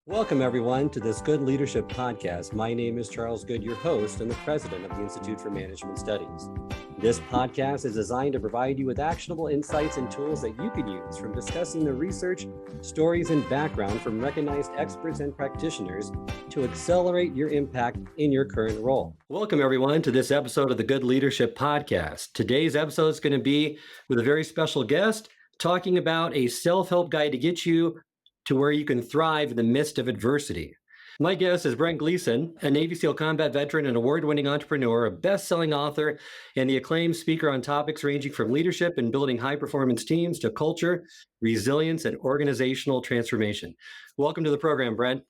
Welcome, everyone, to this Good Leadership Podcast. My name is Charles Good, your host and the president of the Institute for Management Studies. This podcast is designed to provide you with actionable insights and tools that you can use from discussing the research, stories, and background from recognized experts and practitioners to accelerate your impact in your current role. Welcome, everyone, to this episode of the Good Leadership Podcast. Today's episode is going to be with a very special guest talking about a self-help guide to get you to where you can thrive in the midst of adversity. My guest is Brent Gleeson, a Navy SEAL combat veteran and award-winning entrepreneur, a best-selling author, and the acclaimed speaker on topics ranging from leadership and building high-performance teams to culture, resilience, and organizational transformation. Welcome to the program, Brent.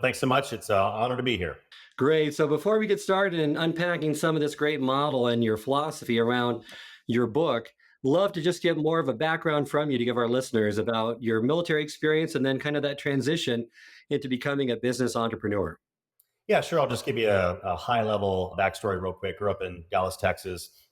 Thanks so much. It's an honor to be here. Great. So before we get started in unpacking some of this great model and your philosophy around your book, love to just get more of a background from you to give our listeners about your military experience and then kind of that transition into becoming a business entrepreneur. Yeah, sure. I'll just give you a high-level backstory real quick. Grew up in Dallas, Texas.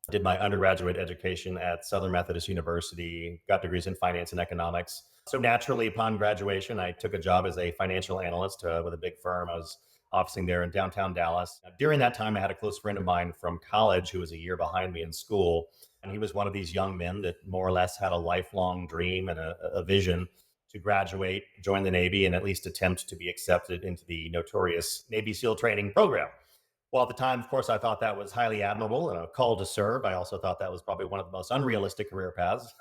Did my undergraduate education at Southern Methodist University. Got degrees in finance and economics. So naturally, upon graduation, I took a job as a financial analyst with a big firm. I was officing there in downtown Dallas. During that time, I had a close friend of mine from college who was a year behind me in school. And he was one of these young men that more or less had a lifelong dream and a vision to graduate, join the Navy, and at least attempt to be accepted into the notorious Navy SEAL training program. Well, at the time, of course, I thought that was highly admirable and a call to serve. I also thought that was probably one of the most unrealistic career paths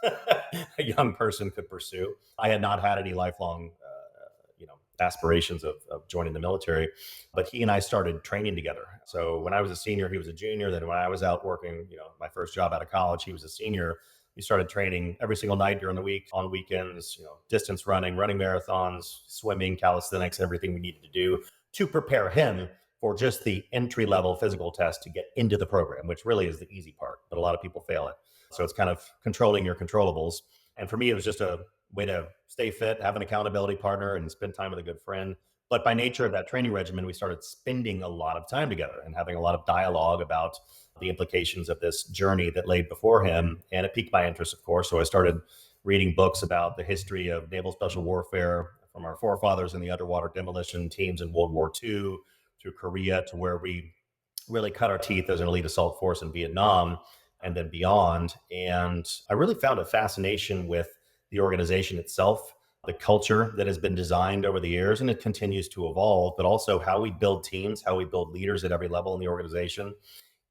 a young person could pursue. I had not had any lifelong aspirations of joining the military, but he and I started training together. So when I was a senior, he was a junior. Then when I was out working, my first job out of college, he was a senior. We started training every single night during the week, on weekends, distance running marathons, swimming, calisthenics, everything we needed to do to prepare him for just the entry level physical test to get into the program, which really is the easy part, but a lot of people fail it. So it's kind of controlling your controllables. And for me, it was just a way to stay fit, have an accountability partner, and spend time with a good friend. But by nature of that training regimen, we started spending a lot of time together and having a lot of dialogue about the implications of this journey that laid before him. And it piqued my interest, of course. So I started reading books about the history of naval special warfare from our forefathers in the underwater demolition teams in World War II through Korea to where we really cut our teeth as an elite assault force in Vietnam and then beyond. And I really found a fascination with the organization itself, the culture that has been designed over the years, and it continues to evolve, but also how we build teams, how we build leaders at every level in the organization,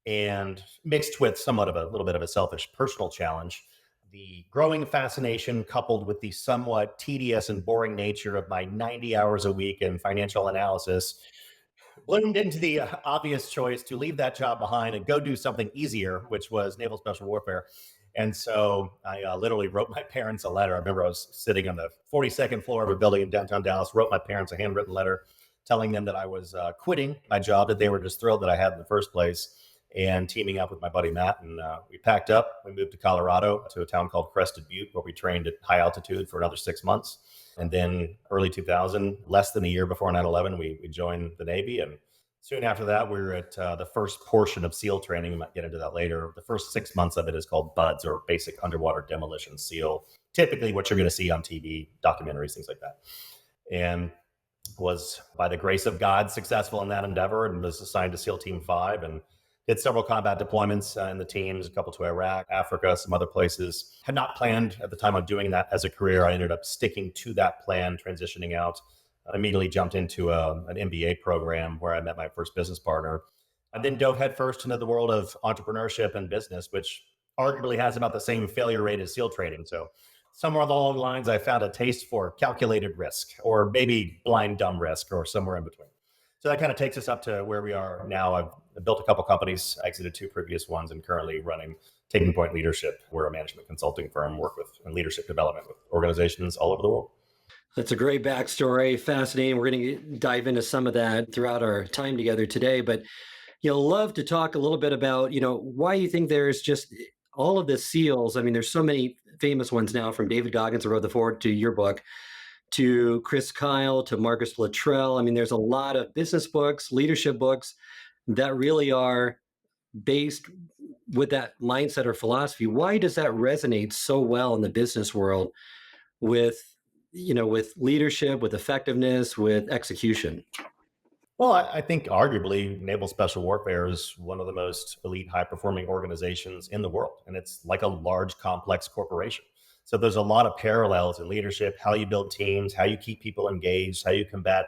and mixed with somewhat of a little bit of a selfish personal challenge, the growing fascination coupled with the somewhat tedious and boring nature of my 90 hours a week in financial analysis bloomed into the obvious choice to leave that job behind and go do something easier, which was naval special warfare. And so I literally wrote my parents a letter. I remember I was sitting on the 42nd floor of a building in downtown Dallas, wrote my parents a handwritten letter telling them that I was quitting my job, that they were just thrilled that I had in the first place, and teaming up with my buddy Matt. And we packed up. We moved to Colorado to a town called Crested Butte, where we trained at high altitude for another 6 months. And then early 2000, less than a year before 9/11, we joined the Navy. And soon after that, we were at the first portion of SEAL training. We might get into that later. The first 6 months of it is called BUDS, or Basic Underwater Demolition SEAL. Typically what you're going to see on TV, documentaries, things like that. And was, by the grace of God, successful in that endeavor and was assigned to SEAL Team 5 and did several combat deployments in the teams, a couple to Iraq, Africa, some other places. Had not planned at the time of doing that as a career. I ended up sticking to that plan, transitioning out. I immediately jumped into an MBA program where I met my first business partner. I then dove headfirst into the world of entrepreneurship and business, which arguably has about the same failure rate as SEAL training. So somewhere along the lines, I found a taste for calculated risk, or maybe blind dumb risk, or somewhere in between. So that kind of takes us up to where we are now. I've built a couple companies, exited 2 previous ones, and currently running TakingPoint Leadership. We're a management consulting firm, work with leadership development with organizations all over the world. That's a great backstory. Fascinating. We're going to dive into some of that throughout our time together today. But you'll love to talk a little bit about, why you think there's just all of the SEALs. I mean, there's so many famous ones now, from David Goggins, who wrote the foreword to your book, to Chris Kyle, to Marcus Luttrell. I mean, there's a lot of business books, leadership books that really are based with that mindset or philosophy. Why does that resonate so well in the business world with with leadership, with effectiveness, with execution? Well, I think arguably Naval Special Warfare is one of the most elite, high performing organizations in the world. And it's like a large, complex corporation. So there's a lot of parallels in leadership, how you build teams, how you keep people engaged, how you combat,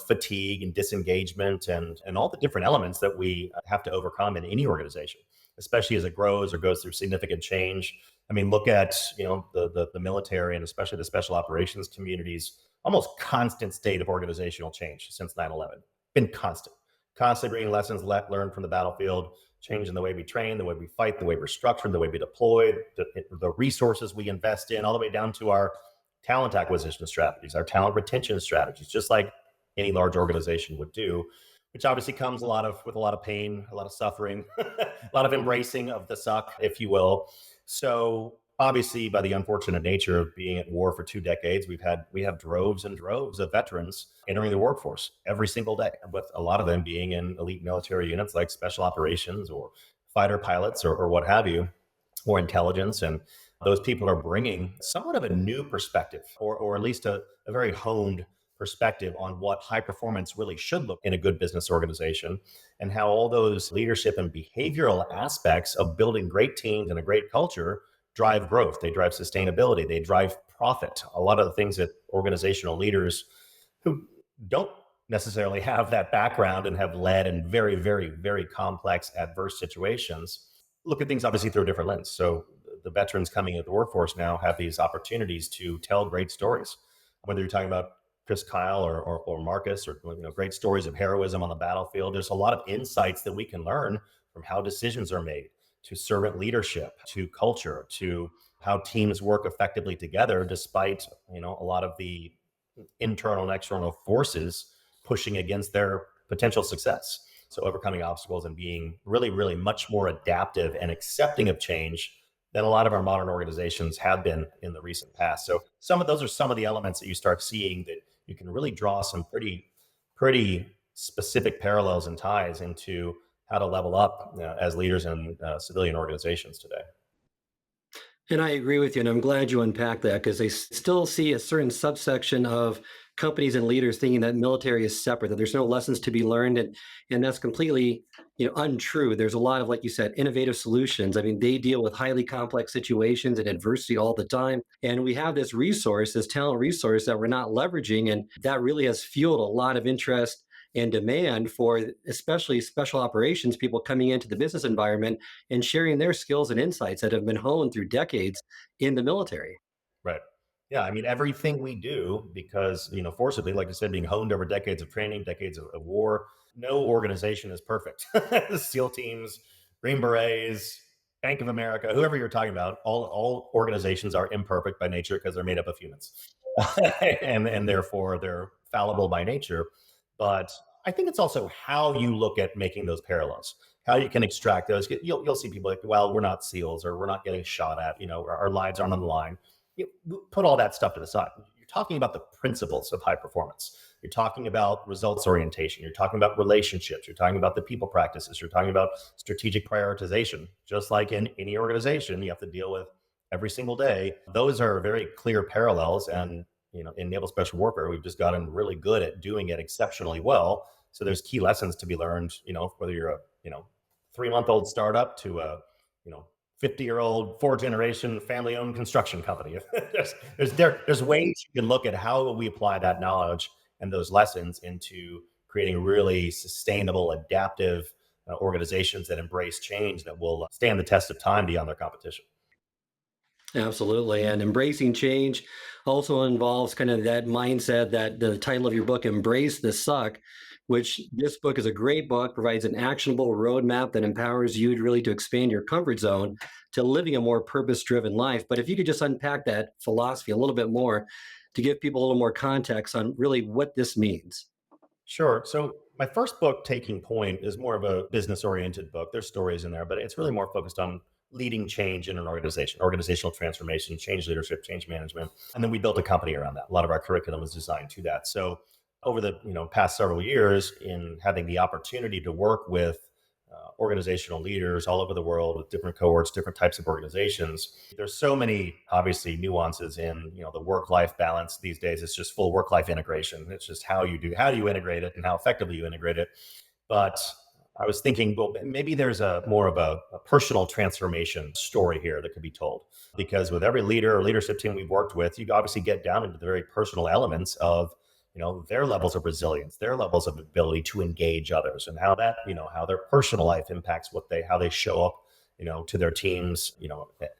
fatigue and disengagement and all the different elements that we have to overcome in any organization, especially as it grows or goes through significant change. I mean, look at, the military and especially the special operations communities, almost constant state of organizational change since 9/11. Been constant bringing lessons learned from the battlefield, changing the way we train, the way we fight, the way we're structured, the way we deploy, the resources we invest in, all the way down to our talent acquisition strategies, our talent retention strategies, just like any large organization would do, which obviously comes with a lot of pain, a lot of suffering, a lot of embracing of the suck, if you will. So obviously, by the unfortunate nature of being at war for 2 decades, we have droves and droves of veterans entering the workforce every single day, with a lot of them being in elite military units like special operations or fighter pilots or what have you, or intelligence. And those people are bringing somewhat of a new perspective, or at least a very honed perspective on what high performance really should look in a good business organization, and how all those leadership and behavioral aspects of building great teams and a great culture drive growth, they drive sustainability, they drive profit. A lot of the things that organizational leaders who don't necessarily have that background and have led in very, very, very complex, adverse situations look at things obviously through a different lens. So the veterans coming into the workforce now have these opportunities to tell great stories, whether you're talking about Chris Kyle or Marcus, or great stories of heroism on the battlefield. There's a lot of insights that we can learn from how decisions are made, to servant leadership, to culture, to how teams work effectively together, despite a lot of the internal and external forces pushing against their potential success. So overcoming obstacles and being really, really much more adaptive and accepting of change than a lot of our modern organizations have been in the recent past. So those are some of the elements that you start seeing that you can really draw some pretty specific parallels and ties into how to level up as leaders in civilian organizations today. And I agree with you, and I'm glad you unpacked that, because they still see a certain subsection of companies and leaders thinking that military is separate, that there's no lessons to be learned, and that's completely untrue. There's a lot of, like you said, innovative solutions. I mean, they deal with highly complex situations and adversity all the time, and we have this resource, this talent resource that we're not leveraging, and that really has fueled a lot of interest and demand for especially special operations people coming into the business environment and sharing their skills and insights that have been honed through decades in the military. Right. Yeah. I mean, everything we do, because, forcibly, like I said, being honed over decades of training, decades of war, no organization is perfect. SEAL teams, Green Berets, Bank of America, whoever you're talking about, all organizations are imperfect by nature because they're made up of humans. and therefore they're fallible by nature. But I think it's also how you look at making those parallels, how you can extract those. You'll see people like, well, we're not SEALs, or we're not getting shot at, our lives aren't on the line. Put all that stuff to the side. You're talking about the principles of high performance. You're talking about results orientation. You're talking about relationships. You're talking about the people practices. You're talking about strategic prioritization. Just like in any organization, you have to deal with every single day. Those are very clear parallels. And, in Naval Special Warfare, we've just gotten really good at doing it exceptionally well. So there's key lessons to be learned, whether you're a, 3-month-old startup to a, 50-year-old, 4th-generation family-owned construction company. there's ways you can look at how we apply that knowledge and those lessons into creating really sustainable, adaptive organizations that embrace change, that will stand the test of time beyond their competition. Absolutely. And embracing change also involves kind of that mindset that the title of your book, Embrace the Suck, which this book is a great book, provides an actionable roadmap that empowers you to really to expand your comfort zone to living a more purpose-driven life. But if you could just unpack that philosophy a little bit more to give people a little more context on really what this means. Sure. So my first book, Taking Point, is more of a business oriented book. There's stories in there, but it's really more focused on leading change in an organization, organizational transformation, change leadership, change management. And then we built a company around that. A lot of our curriculum was designed to that. So over the past several years, in having the opportunity to work with organizational leaders all over the world with different cohorts, different types of organizations. There's so many obviously nuances in the work-life balance these days. It's just full work-life integration. It's just how do you integrate it and how effectively you integrate it. But I was thinking, well, maybe there's a more of a personal transformation story here that could be told. Because with every leader or leadership team we've worked with, you obviously get down into the very personal elements of their levels of resilience, their levels of ability to engage others, and how that how their personal life impacts how they show up to their teams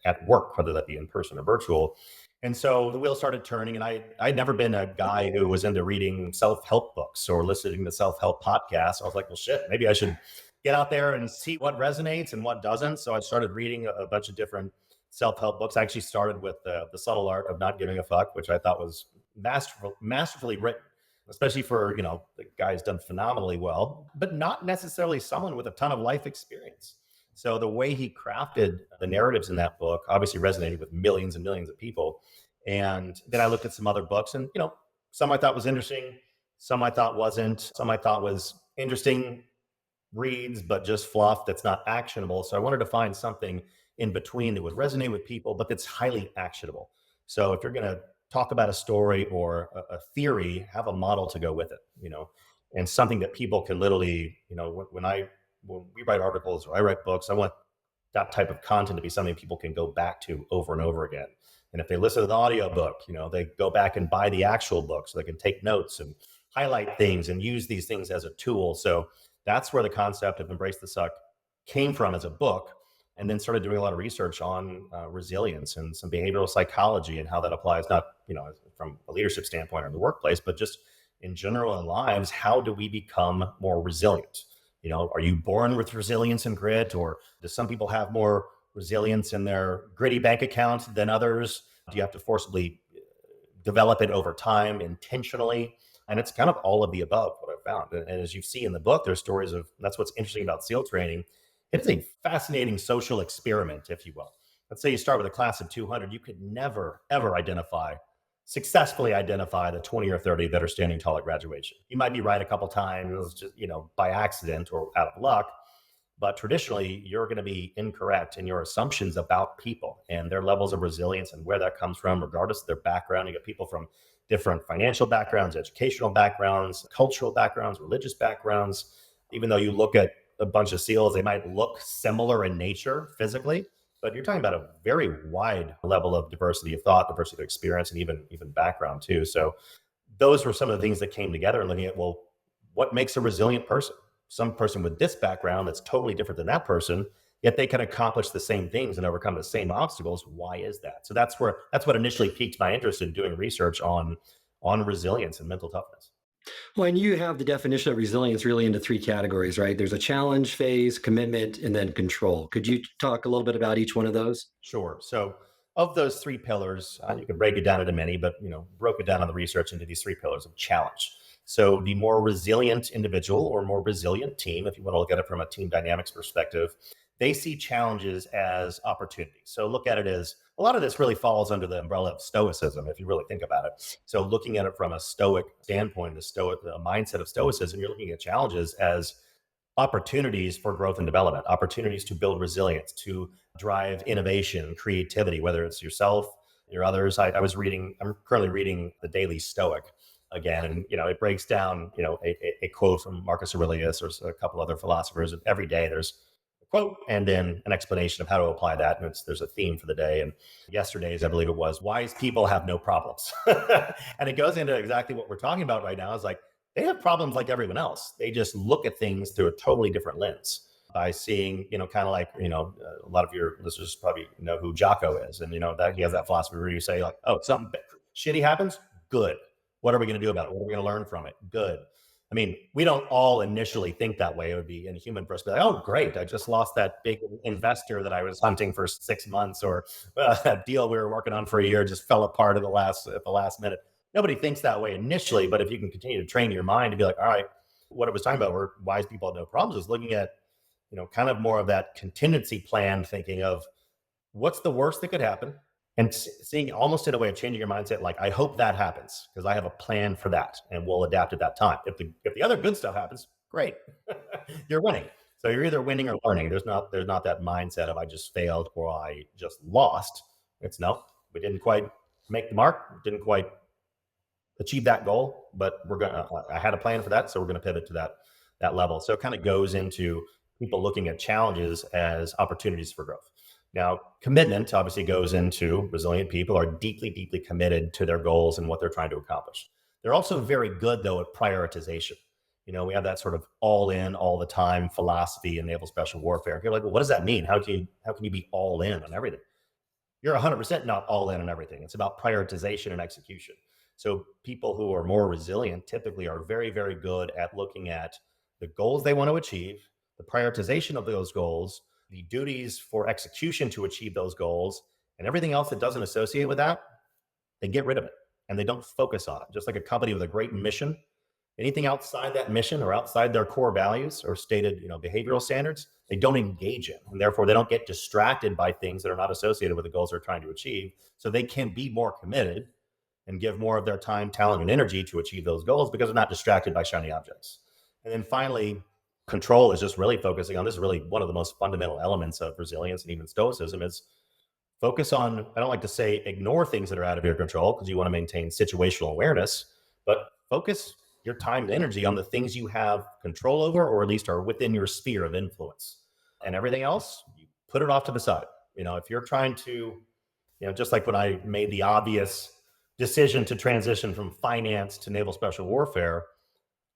at work, whether that be in person or virtual. And so the wheel started turning, and I'd never been a guy who was into reading self-help books or listening to self-help podcasts. I was like, well, shit, maybe I should get out there and see what resonates and what doesn't. So I started reading a bunch of different self-help books. I actually started with the Subtle Art of Not Giving a Fuck, which I thought was masterfully written, especially for the guy's done phenomenally well, but not necessarily someone with a ton of life experience. So the way he crafted the narratives in that book obviously resonated with millions and millions of people. And then I looked at some other books, and some I thought was interesting, some I thought wasn't, some I thought was interesting reads, but just fluff that's not actionable. So I wanted to find something in between that would resonate with people, but that's highly actionable. So if you're going to talk about a story or a theory, have a model to go with it, and something that people can literally, when we write articles or I write books, I want that type of content to be something people can go back to over and over again. And if they listen to the audiobook, they go back and buy the actual book so they can take notes and highlight things and use these things as a tool. So that's where the concept of Embrace the Suck came from as a book, and then started doing a lot of research on resilience and some behavioral psychology and how that applies, not from a leadership standpoint or in the workplace, but just in general in lives. How do we become more resilient? Are you born with resilience and grit, or do some people have more resilience in their gritty bank account than others? Do you have to forcibly develop it over time intentionally? And it's kind of all of the above, what I've found. And as you see in the book, there's stories of, that's what's interesting about SEAL training. It's a fascinating social experiment, if you will. Let's say you start with a class of 200, you could never, ever successfully identify the 20 or 30 that are standing tall at graduation. You might be right a couple times, just, by accident or out of luck, but traditionally you're going to be incorrect in your assumptions about people and their levels of resilience and where that comes from, regardless of their background. You get people from different financial backgrounds, educational backgrounds, cultural backgrounds, religious backgrounds. Even though you look at a bunch of SEALs, they might look similar in nature physically, but you're talking about a very wide level of diversity of thought, diversity of experience, and even background too. So those were some of the things that came together and looking at, well, what makes a resilient person? Some person with this background that's totally different than that person, yet they can accomplish the same things and overcome the same obstacles. Why is that? So that's what initially piqued my interest in doing research on resilience and mental toughness. Well, and you have the definition of resilience really into three categories, right? There's a challenge phase, commitment, and then control. Could you talk a little bit about each one of those? Sure. So of those three pillars, you can break it down into many, but broke it down on the research into these three pillars of challenge. So the more resilient individual or more resilient team, if you want to look at it from a team dynamics perspective, they see challenges as opportunities. So look at it as, a lot of this really falls under the umbrella of stoicism, if you really think about it. So looking at it from a stoic standpoint, the mindset of stoicism, you're looking at challenges as opportunities for growth and development, opportunities to build resilience, to drive innovation, creativity, whether it's yourself, your others. I'm currently reading The Daily Stoic again, and it breaks down a quote from Marcus Aurelius or a couple other philosophers, and every day there's a quote and then an explanation of how to apply that, and there's a theme for the day. And yesterday's, I believe it was, wise people have no problems. And it goes into exactly what we're talking about right now. Is like, they have problems like everyone else. They just look at things through a totally different lens by seeing, kind of like, a lot of your listeners probably know who Jocko is. And, that he has that philosophy where you say like, oh, something shitty happens. Good. What are we going to do about it? What are we going to learn from it? Good. I mean, we don't all initially think that way. It would be inhuman for us to be like, oh, great, I just lost that big investor that I was hunting for 6 months, or that deal we were working on for a year just fell apart at the last minute. Nobody thinks that way initially, but if you can continue to train your mind to be like, all right, what I was talking about where wise people have no problems is looking at, kind of more of that contingency plan thinking of what's the worst that could happen, and seeing almost in a way of changing your mindset. Like, I hope that happens because I have a plan for that and we'll adapt at that time. If the other good stuff happens, great, you're winning. So you're either winning or learning. There's not that mindset of I just failed or I just lost. It's no, we didn't quite make the mark, didn't quite achieve that goal, but I had a plan for that, so we're gonna pivot to that level. So it kind of goes into people looking at challenges as opportunities for growth. Now, commitment obviously goes into resilient people are deeply, deeply committed to their goals and what they're trying to accomplish. They're also very good though at prioritization. We have that sort of all in all the time philosophy in naval special warfare. People are like, well, what does that mean? How can you be all in on everything? You're 100% not all in on everything. It's about prioritization and execution. So people who are more resilient typically are very, very good at looking at the goals they want to achieve, the prioritization of those goals, the duties for execution to achieve those goals, and everything else that doesn't associate with that, they get rid of it and they don't focus on it. Just like a company with a great mission, anything outside that mission or outside their core values or stated, behavioral standards, they don't engage in, and therefore they don't get distracted by things that are not associated with the goals they're trying to achieve. So they can be more committed and give more of their time, talent, and energy to achieve those goals because they're not distracted by shiny objects. And then finally, control is just really focusing on this is really one of the most fundamental elements of resilience and even stoicism is focus on, I don't like to say ignore things that are out of your control because you want to maintain situational awareness, but focus your time and energy on the things you have control over, or at least are within your sphere of influence. And everything else, you put it off to the side. If you're trying to, just like when I made the obvious decision to transition from finance to naval special warfare,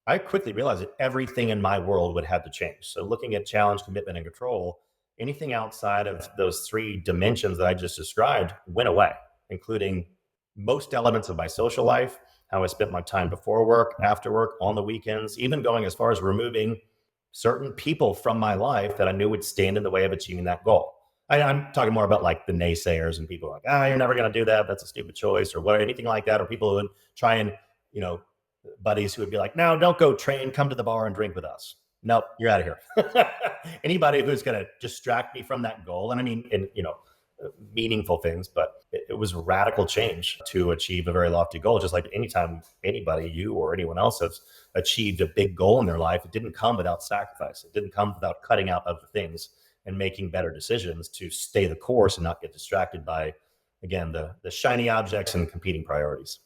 I quickly realized that everything in my world would have to change. So looking at challenge, commitment, and control, anything outside of those three dimensions that I just described went away, including most elements of my social life, how I spent my time before work, after work, on the weekends, even going as far as removing certain people from my life that I knew would stand in the way of achieving that goal. I'm talking more about like the naysayers and people like, you're never going to do that. That's a stupid choice or what, anything like that. Or people who would try and, buddies who would be like, no, don't go train, come to the bar and drink with us. Nope, you're out of here. Anybody who's going to distract me from that goal. And I mean, meaningful things, but it was radical change to achieve a very lofty goal. Just like anytime anybody, you or anyone else has achieved a big goal in their life, it didn't come without sacrifice. It didn't come without cutting out other things and making better decisions to stay the course and not get distracted by, again, the shiny objects and competing priorities.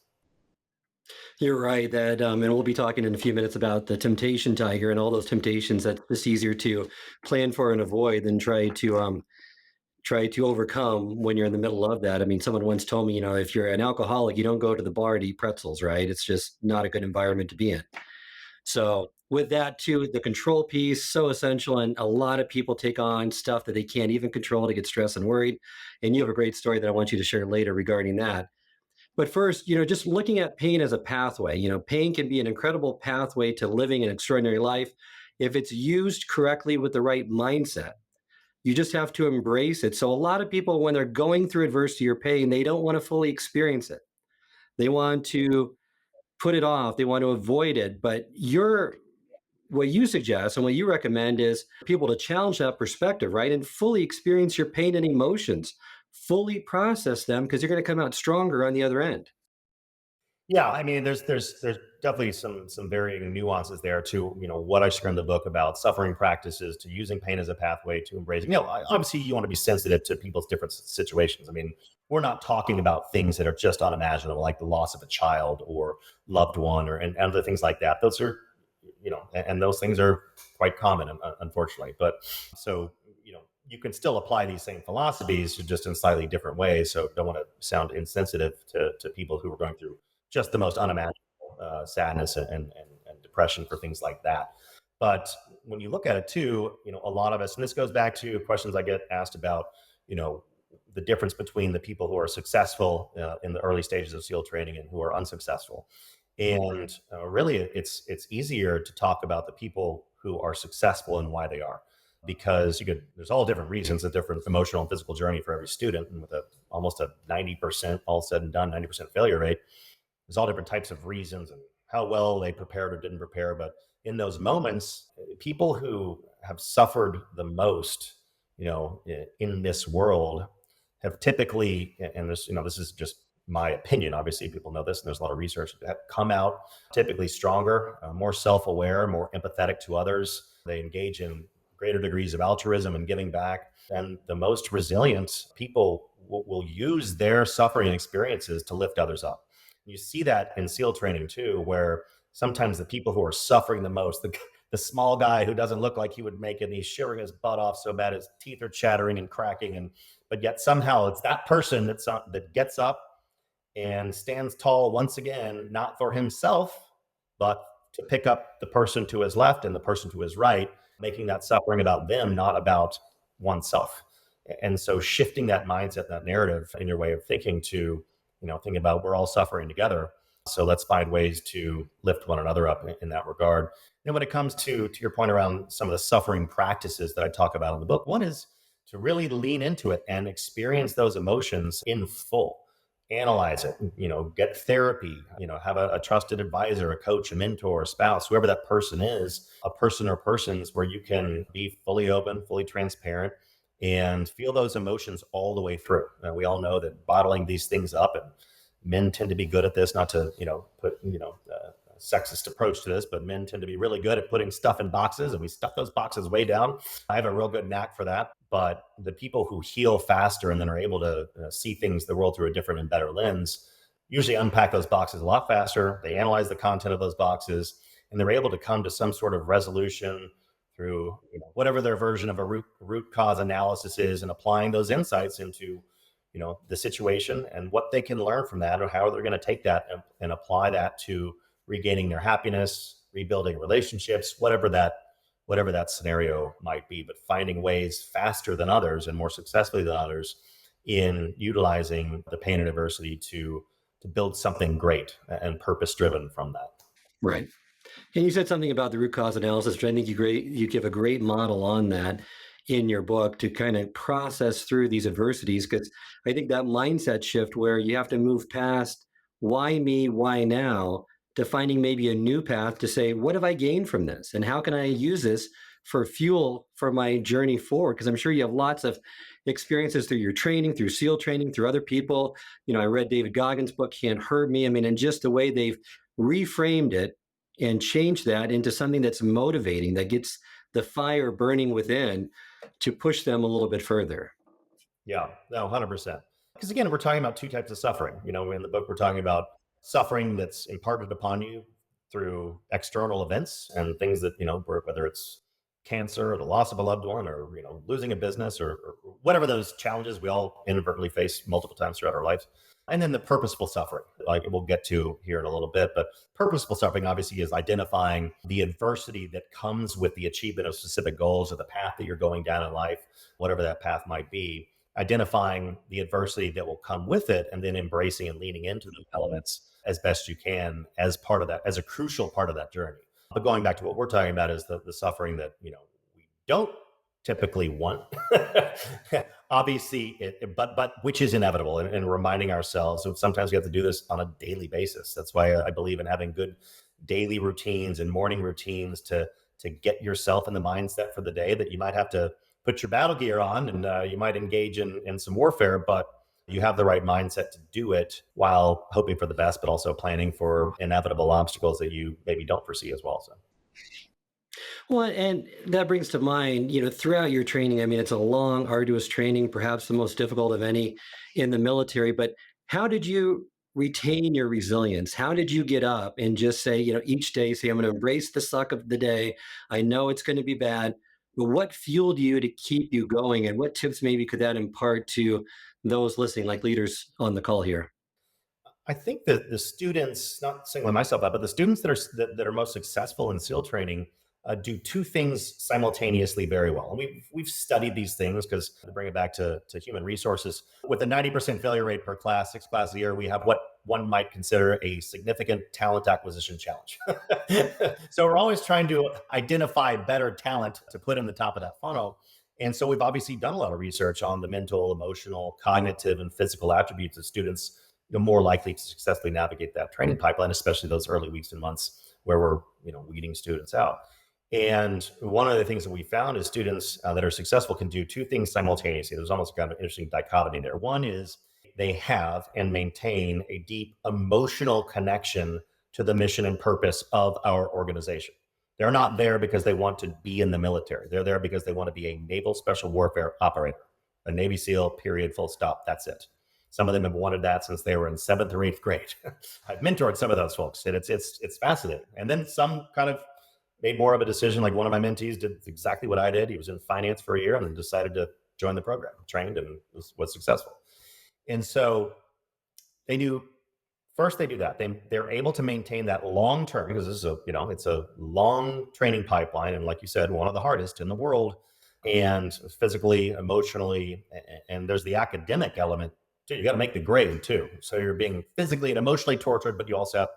You're right that, and we'll be talking in a few minutes about the temptation tiger and all those temptations that's just easier to plan for and avoid than try to overcome when you're in the middle of that. I mean, someone once told me, if you're an alcoholic, you don't go to the bar to eat pretzels, right? It's just not a good environment to be in. So with that too, the control piece, so essential. And a lot of people take on stuff that they can't even control to get stressed and worried. And you have a great story that I want you to share later regarding that. But first, just looking at pain as a pathway, pain can be an incredible pathway to living an extraordinary life if it's used correctly with the right mindset. You just have to embrace it. So a lot of people, when they're going through adversity or pain, they don't want to fully experience it. They want to put it off. They want to avoid it. But what you suggest and what you recommend is people to challenge that perspective, right? And fully experience your pain and emotions, fully process them because you're going to come out stronger on the other end. Yeah, I mean, there's definitely some varying nuances there to what I share in the book about suffering practices, to using pain as a pathway to embracing. Obviously, you want to be sensitive to people's different situations. I mean, we're not talking about things that are just unimaginable, like the loss of a child or loved one, and other things like that. Those are, and those things are quite common, unfortunately. But so you can still apply these same philosophies just in slightly different ways. So don't want to sound insensitive to people who are going through just the most unimaginable sadness and depression for things like that. But when you look at it too, a lot of us, and this goes back to questions I get asked about, the difference between the people who are successful in the early stages of SEAL training and who are unsuccessful. And really, it's easier to talk about the people who are successful and why they are, because there's all different reasons, a different emotional and physical journey for every student, and with almost a 90% all said and done, 90% failure rate. There's all different types of reasons and how well they prepared or didn't prepare. But in those moments, people who have suffered the most, in this world have typically, and this is just my opinion, obviously people know this, and there's a lot of research that have come out typically stronger, more self-aware, more empathetic to others. They engage in greater degrees of altruism and giving back. And the most resilient people will use their suffering and experiences to lift others up. You see that in SEAL training too, where sometimes the people who are suffering the most, the small guy who doesn't look like he would make it, and he's shivering his butt off so bad his teeth are chattering and cracking, but yet somehow it's that person that gets up and stands tall once again, not for himself, but to pick up the person to his left and the person to his right, making that suffering about them, not about oneself. And so shifting that mindset, that narrative in your way of thinking to, thinking about we're all suffering together. So let's find ways to lift one another up in that regard. And when it comes to your point around some of the suffering practices that I talk about in the book, one is to really lean into it and experience those emotions in full. Analyze it, get therapy, have a trusted advisor, a coach, a mentor, a spouse, whoever that person is, a person or persons where you can be fully open, fully transparent, and feel those emotions all the way through. And we all know that bottling these things up, and men tend to be good at this, not to, put, a sexist approach to this, but men tend to be really good at putting stuff in boxes, and we stuff those boxes way down. I have a real good knack for that. But the people who heal faster and then are able to see the world through a different and better lens, usually unpack those boxes a lot faster. They analyze the content of those boxes, and they're able to come to some sort of resolution through whatever their version of a root cause analysis is, and applying those insights into the situation and what they can learn from that, or how they're going to take that and apply that to regaining their happiness, rebuilding relationships, whatever that scenario might be, but finding ways faster than others and more successfully than others in utilizing the pain and adversity to build something great and purpose driven from that. Right. And you said something about the root cause analysis, which I think you give a great model on that in your book to kind of process through these adversities, because I think that mindset shift where you have to move past why me, why now, to finding maybe a new path to say, what have I gained from this? And how can I use this for fuel for my journey forward? Because I'm sure you have lots of experiences through your training, through SEAL training, through other people. I read David Goggins' book, Can't Hurt Me. I mean, and just the way they've reframed it and change that into something that's motivating, that gets the fire burning within to push them a little bit further. Yeah, no, 100%. Because again, we're talking about two types of suffering. In the book, we're talking about suffering that's imparted upon you through external events and things that, whether it's cancer or the loss of a loved one, or, losing a business, or whatever those challenges we all inadvertently face multiple times throughout our lives. And then the purposeful suffering, like we'll get to here in a little bit, but purposeful suffering obviously is identifying the adversity that comes with the achievement of specific goals or the path that you're going down in life, whatever that path might be, identifying the adversity that will come with it, and then embracing and leaning into those elements as best you can as part of that, as a crucial part of that journey. But going back to what we're talking about is the suffering that, we don't typically want. Obviously, but which is inevitable, and reminding ourselves. So sometimes we have to do this on a daily basis. That's why I believe in having good daily routines and morning routines to get yourself in the mindset for the day, that you might have to put your battle gear on, and you might engage in some warfare, but you have the right mindset to do it while hoping for the best, but also planning for inevitable obstacles that you maybe don't foresee as well. So. Well, and that brings to mind, throughout your training, I mean, it's a long, arduous training, perhaps the most difficult of any in the military, but how did you retain your resilience? How did you get up and just say, each day, say, I'm going to embrace the suck of the day. I know it's going to be bad, but what fueled you to keep you going? And what tips maybe could that impart to those listening, like leaders on the call here? I think that the students, not singling myself out, but the students that are most successful in SEAL training do two things simultaneously very well. And we've studied these things, because to bring it back to human resources, with a 90% failure rate per class, 6 classes a year, we have what one might consider a significant talent acquisition challenge. So we're always trying to identify better talent to put in the top of that funnel. And so we've obviously done a lot of research on the mental, emotional, cognitive, and physical attributes of students more likely to successfully navigate that training pipeline, especially those early weeks and months where we're weeding students out. And one of the things that we found is students that are successful can do two things simultaneously. There's almost kind of an interesting dichotomy there. One is they have and maintain a deep emotional connection to the mission and purpose of our organization. They're not there because they want to be in the military. They're there because they want to be a naval special warfare operator, a Navy SEAL, period, full stop. That's it. Some of them have wanted that since they were in 7th or 8th grade. I've mentored some of those folks, and it's fascinating. And then some kind of made more of a decision. Like one of my mentees did exactly what I did. He was in finance for a year and then decided to join the program, trained, and was successful. And so they knew first they do that. They're able to maintain that long term, because this is it's a long training pipeline, and like you said, one of the hardest in the world, and physically, emotionally, and there's the academic element too. You got to make the grade too, so you're being physically and emotionally tortured, but you also have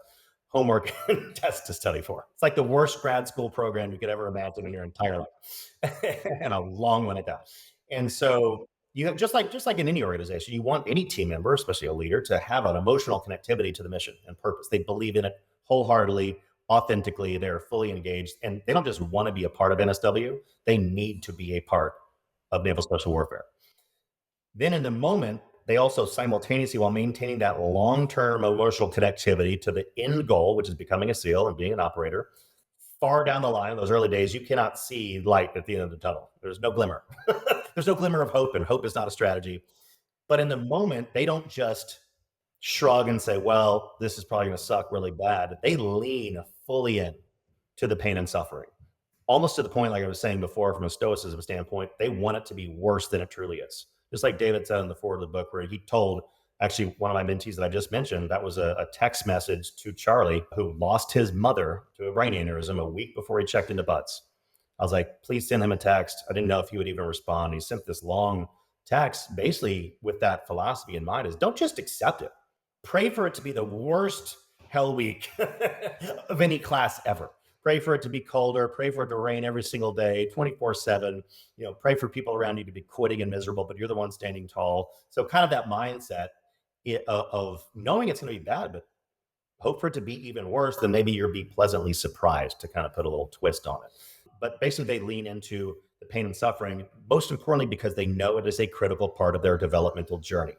homework and tests to study for. It's like the worst grad school program you could ever imagine in your entire life, and a long one at that. And so you have just like in any organization, you want any team member, especially a leader, to have an emotional connectivity to the mission and purpose. They believe in it wholeheartedly, authentically. They're fully engaged, and they don't just want to be a part of NSW. They need to be a part of Naval Special Warfare. Then in the moment, they also simultaneously, while maintaining that long-term emotional connectivity to the end goal, which is becoming a SEAL and being an operator, far down the line, in those early days, you cannot see light at the end of the tunnel. There's no glimmer. There's no glimmer of hope, and hope is not a strategy. But in the moment, they don't just shrug and say, well, this is probably going to suck really bad. They lean fully in to the pain and suffering, almost to the point, like I was saying before, from a stoicism standpoint, they want it to be worse than it truly is. Just like David said in the forward of the book, where he told actually one of my mentees that I just mentioned, that was a text message to Charlie, who lost his mother to a brain aneurysm a week before he checked into Butts. I was like, please send him a text. I didn't know if he would even respond. He sent this long text, basically with that philosophy in mind, is don't just accept it. Pray for it to be the worst hell week of any class ever. Pray for it to be colder. Pray for it to rain every single day, 24/7. Pray for people around you to be quitting and miserable, but you're the one standing tall. So kind of that mindset of knowing it's going to be bad, but hope for it to be even worse, then maybe you'll be pleasantly surprised, to kind of put a little twist on it. But basically, they lean into the pain and suffering, most importantly, because they know it is a critical part of their developmental journey.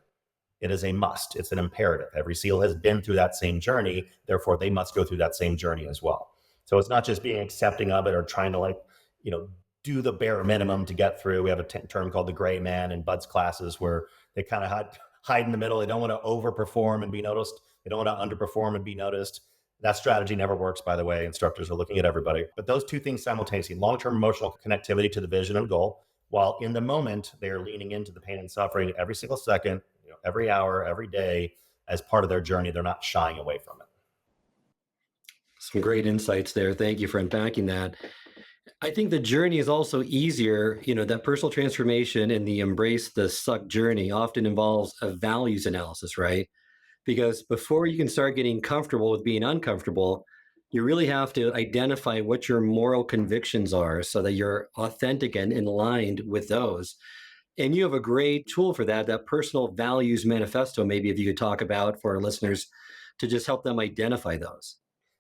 It is a must. It's an imperative. Every SEAL has been through that same journey. Therefore, they must go through that same journey as well. So it's not just being accepting of it or trying to do the bare minimum to get through. We have a term called the gray man in Bud's classes, where they kind of hide in the middle. They don't want to overperform and be noticed. They don't want to underperform and be noticed. That strategy never works, by the way. Instructors are looking at everybody. But those two things simultaneously, long-term emotional connectivity to the vision and goal, while in the moment, they are leaning into the pain and suffering every single second, every hour, every day as part of their journey. They're not shying away from it. Some great insights there. Thank you for unpacking that. I think the journey is also easier. That personal transformation and the embrace the suck journey often involves a values analysis, right? Because before you can start getting comfortable with being uncomfortable, you really have to identify what your moral convictions are so that you're authentic and aligned with those. And you have a great tool for that, that personal values manifesto, maybe if you could talk about for our listeners to just help them identify those.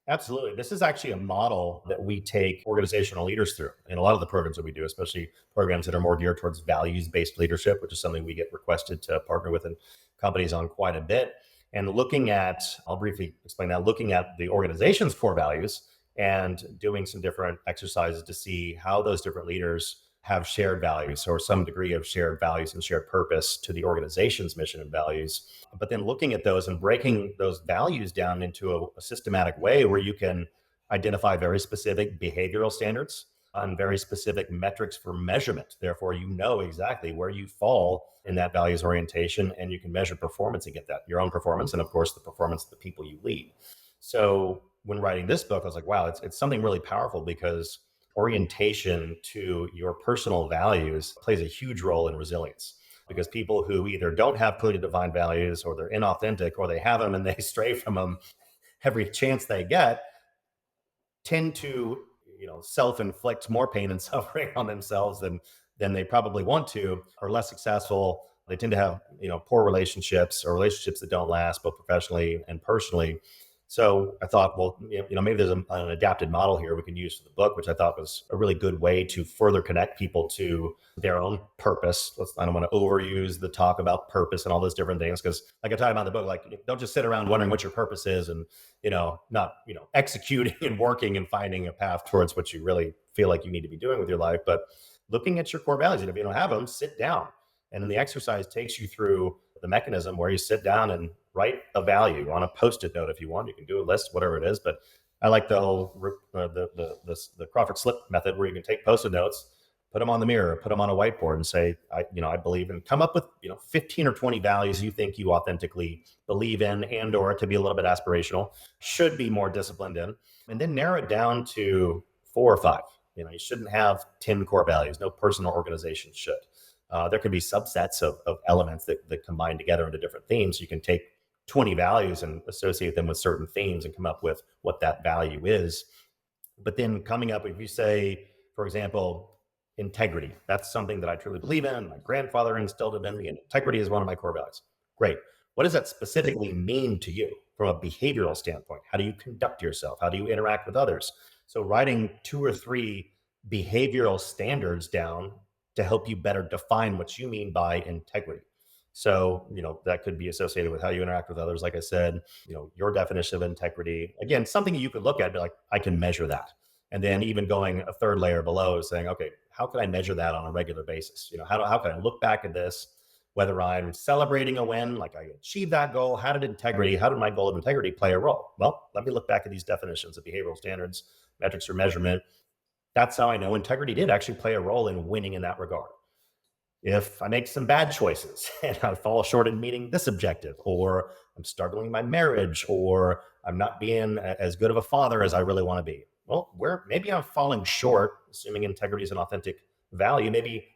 Absolutely. This is actually a model that we take organizational leaders through in a lot of the programs that we do, especially programs that are more geared towards values-based leadership, which is something we get requested to partner with in companies on quite a bit. And I'll briefly explain that, looking at the organization's core values and doing some different exercises to see how those different leaders have shared values or some degree of shared values and shared purpose to the organization's mission and values. But then looking at those and breaking those values down into a systematic way where you can identify very specific behavioral standards and very specific metrics for measurement. Therefore, you know exactly where you fall in that values orientation, and you can measure performance and get that, your own performance, and of course, the performance of the people you lead. So when writing this book, I was like, wow, it's something really powerful, because orientation to your personal values plays a huge role in resilience, because people who either don't have clearly defined values, or they're inauthentic, or they have them and they stray from them every chance they get, tend to self-inflict more pain and suffering on themselves than they probably want to, are less successful. They tend to have poor relationships, or relationships that don't last, both professionally and personally. So I thought, well, maybe there's an adapted model here we can use for the book, which I thought was a really good way to further connect people to their own purpose. I don't want to overuse the talk about purpose and all those different things, because like I talk about in the book, like, don't just sit around wondering what your purpose is and, not, executing and working and finding a path towards what you really feel like you need to be doing with your life, but looking at your core values. And if you don't have them, sit down. And then the exercise takes you through the mechanism where you sit down and write a value on a Post-it note. If you want, you can do a list, whatever it is. But I like the whole the Crawford slip method, where you can take Post-it notes, put them on the mirror, put them on a whiteboard, and say, I believe in. Come up with 15 or 20 values you think you authentically believe in, and or, to be a little bit aspirational, should be more disciplined in, and then narrow it down to 4 or 5. You shouldn't have 10 core values. No person or organization should. There can be subsets of elements that combine together into different themes. You can take 20 values and associate them with certain themes and come up with what that value is. But then coming up, if you say, for example, integrity, that's something that I truly believe in. My grandfather instilled it in me, and integrity is one of my core values. Great. What does that specifically mean to you from a behavioral standpoint? How do you conduct yourself? How do you interact with others? So writing 2 or 3 behavioral standards down to help you better define what you mean by integrity. So, that could be associated with how you interact with others. Like I said, your definition of integrity, again, something you could look at, be like, I can measure that. And then even going a third layer below, saying, okay, how can I measure that on a regular basis? How can I look back at this, whether I'm celebrating a win, like I achieved that goal, how did my goal of integrity play a role? Well, let me look back at these definitions of behavioral standards, metrics or measurement. That's how I know integrity did actually play a role in winning in that regard. If I make some bad choices and I fall short in meeting this objective, or I'm struggling in my marriage, or I'm not being as good of a father as I really want to be, well, maybe I'm falling short, assuming integrity is an authentic value. Maybe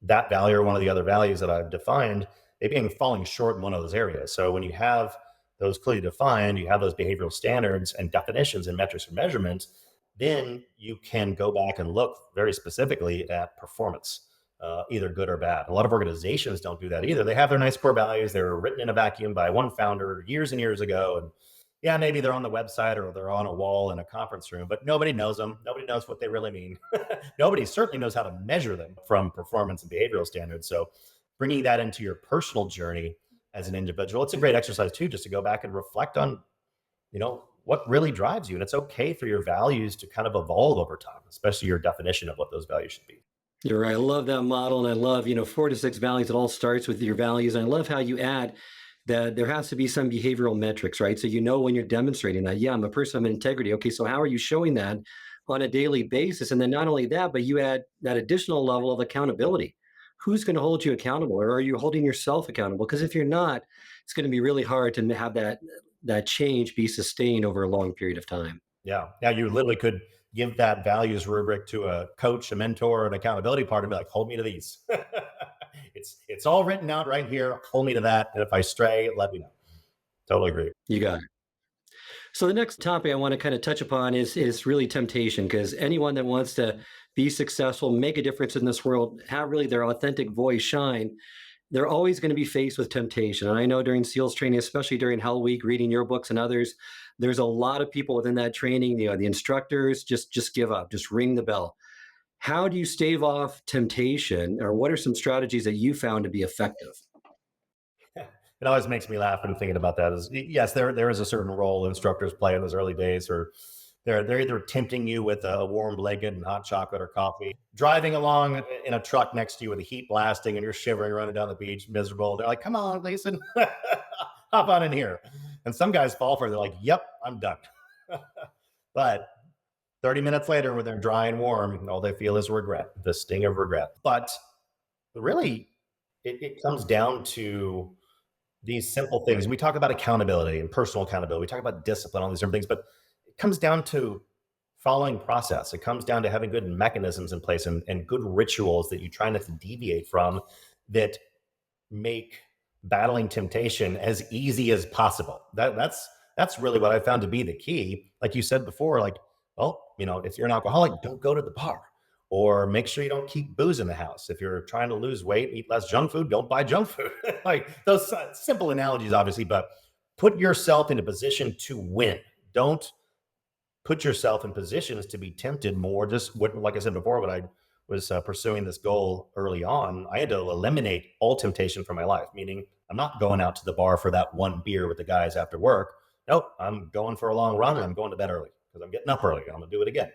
that value or one of the other values that I've defined, maybe I'm falling short in one of those areas. So when you have those clearly defined, you have those behavioral standards and definitions and metrics and measurements, then you can go back and look very specifically at performance, either good or bad. A lot of organizations don't do that either. They have their nice core values. They were written in a vacuum by one founder years and years ago. And yeah, maybe they're on the website or they're on a wall in a conference room, but nobody knows them. Nobody knows what they really mean. Nobody certainly knows how to measure them from performance and behavioral standards. So bringing that into your personal journey as an individual, it's a great exercise too, just to go back and reflect on, what really drives you. And it's okay for your values to kind of evolve over time, especially your definition of what those values should be. You're right. I love that model. And I love, 4 to 6 values. It all starts with your values. And I love how you add that there has to be some behavioral metrics, right? So when you're demonstrating that, yeah, I'm a person of integrity. Okay, so how are you showing that on a daily basis? And then not only that, but you add that additional level of accountability. Who's going to hold you accountable? Or are you holding yourself accountable? Because if you're not, it's going to be really hard to have that change be sustained over a long period of time. Yeah. Yeah. You literally could give that values rubric to a coach, a mentor, an accountability partner, and be like, hold me to these. It's all written out right here. Hold me to that. And if I stray, let me know. Totally agree. You got it. So the next topic I want to kind of touch upon is really temptation, because anyone that wants to be successful, make a difference in this world, have really their authentic voice shine, they're always going to be faced with temptation. And I know during SEALs training, especially during Hell Week, reading your books and others, there's a lot of people within that training, the instrucors just give up, just ring the bell. How do you stave off temptation, or what are some strategies that you found to be effective? It always makes me laugh when thinking about that. Is yes, there is a certain role instructors play in those early days, or they're either tempting you with a warm blanket and hot chocolate or coffee, driving along in a truck next to you with the heat blasting and you're shivering, running down the beach, miserable. They're like, come on, Gleeson, hop on in here. And some guys fall for it. They're like, yep, I'm done. But 30 minutes later, when they're dry and warm, all they feel is regret, the sting of regret. But really, it comes down to these simple things. We talk about accountability and personal accountability. We talk about discipline, all these different things, but it comes down to following process. It comes down to having good mechanisms in place and good rituals that you try not to deviate from, that make battling temptation as easy as possible. That's really what I found to be the key. Like you said before, like, well, if you're an alcoholic, don't go to the bar, or make sure you don't keep booze in the house. If you're trying to lose weight, eat less junk food, don't buy junk food. Like those simple analogies, obviously, but put yourself in a position to win. don't put yourself in positions to be tempted more. Just what, like I said before, when I was pursuing this goal early on, I had to eliminate all temptation from my life, meaning I'm not going out to the bar for that one beer with the guys after work. Nope, I'm going for a long run and I'm going to bed early because I'm getting up early. I'm going to do it again.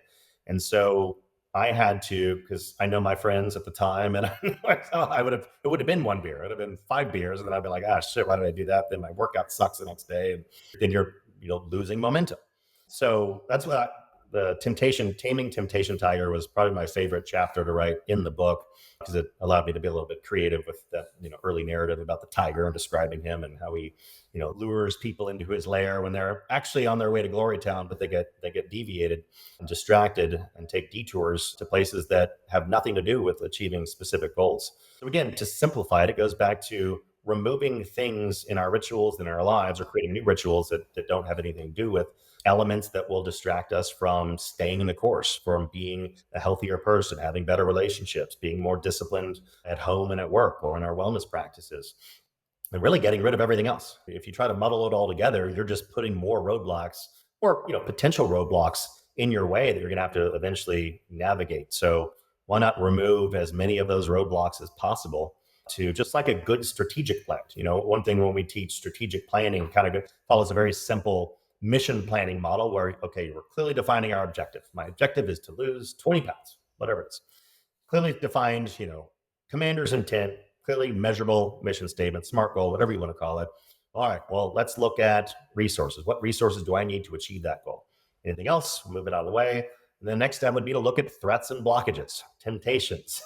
And so I had to, because I know my friends at the time, and it would have been one beer. It would have been 5 beers. And then I'd be like, ah, shit, why did I do that? Then my workout sucks the next day. And then you're, losing momentum. So that's what the taming temptation tiger was probably my favorite chapter to write in the book, because it allowed me to be a little bit creative with that, early narrative about the tiger and describing him and how he, lures people into his lair when they're actually on their way to Glory Town, but they get deviated and distracted and take detours to places that have nothing to do with achieving specific goals. So again, to simplify it, it goes back to removing things in our rituals in our lives, or creating new rituals that don't have anything to do with elements that will distract us from staying in the course, from being a healthier person, having better relationships, being more disciplined at home and at work or in our wellness practices, and really getting rid of everything else. If you try to muddle it all together, you're just putting more roadblocks or potential roadblocks in your way that you're going to have to eventually navigate. So why not remove as many of those roadblocks as possible, to just like a good strategic plan? One thing when we teach strategic planning, kind of follows a very simple mission planning model where, okay, we're clearly defining our objective. My objective is to lose 20 pounds, whatever it is. Clearly defined, commander's intent, clearly measurable mission statement, SMART goal, whatever you want to call it. All right, well, let's look at resources. What resources do I need to achieve that goal? Anything else? Move it out of the way. And the next step would be to look at threats and blockages, temptations,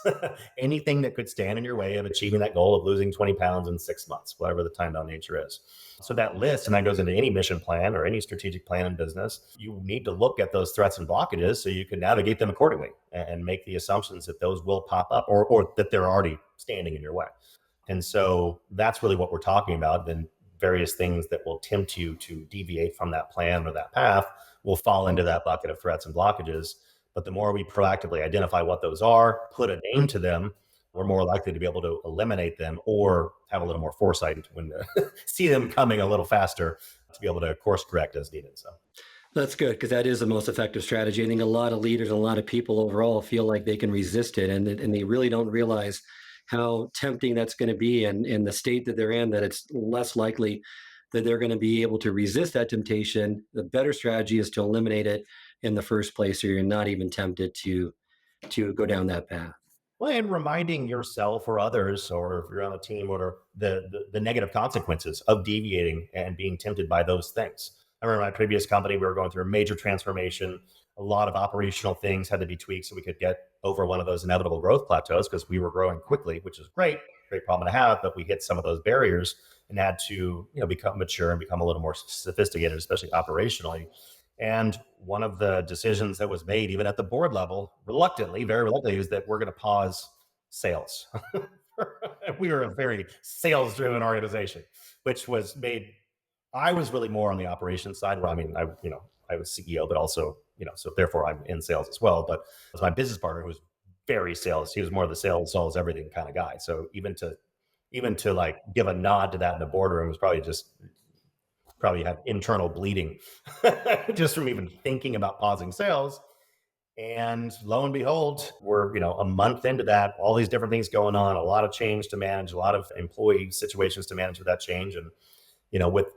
anything that could stand in your way of achieving that goal of losing 20 pounds in 6 months, whatever the time bound nature is. So that list, and that goes into any mission plan or any strategic plan in business, you need to look at those threats and blockages so you can navigate them accordingly and make the assumptions that those will pop up, or that they're already standing in your way. And so that's really what we're talking about. Then various things that will tempt you to deviate from that plan or that path will fall into that bucket of threats and blockages. But the more we proactively identify what those are, put a name to them, we're more likely to be able to eliminate them or have a little more foresight when see them coming a little faster to be able to course correct as needed. So that's good, because that is the most effective strategy. I think a lot of leaders, a lot of people overall feel like they can resist it, and they really don't realize how tempting that's going to be, and in the state that they're in, that it's less likely that they're going to be able to resist that temptation. The better strategy is to eliminate it in the first place, or you're not even tempted to go down that path. Well, and reminding yourself or others, or if you're on a team, what are the negative consequences of deviating and being tempted by those things. I remember my previous company, we were going through a major transformation. A lot of operational things had to be tweaked so we could get over one of those inevitable growth plateaus, because we were growing quickly, which is great problem to have, but we hit some of those barriers and had to become mature and become a little more sophisticated, especially operationally. And one of the decisions that was made, even at the board level, reluctantly, very reluctantly, is that we're going to pause sales. We were a very sales-driven organization, which was made. I was really more on the operations side. Well, I mean, I was CEO, but also, so therefore I'm in sales as well. But my business partner was very sales. He was more of the sales solves everything kind of guy. So even to like give a nod to that in the boardroom was probably had internal bleeding just from even thinking about pausing sales. And lo and behold, we're a month into that, all these different things going on, a lot of change to manage, a lot of employee situations to manage with that change. And